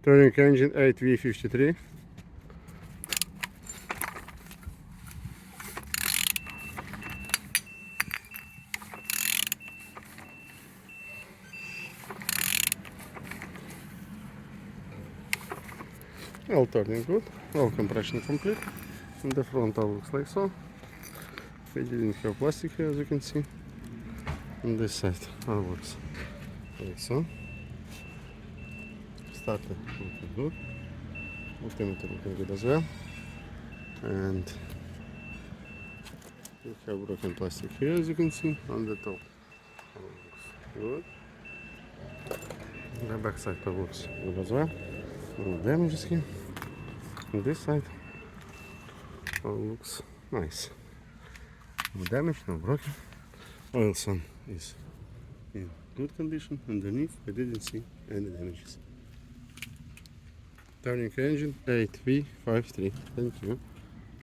Turning engine 8V53. All turning good, all compression complete. And the frontal looks like so. We didn't have plastic here, as you can see. On this side all looks like so. Starter looking good. Multimeter looking good as well. And we have broken plastic here, as you can see, on the top. All looks good. The back side looks good as well. No damages here. On this side all looks nice. No damage, no broken. Oil sun is in good condition. Underneath I didn't see any damages. Turning engine 8V53. Thank you.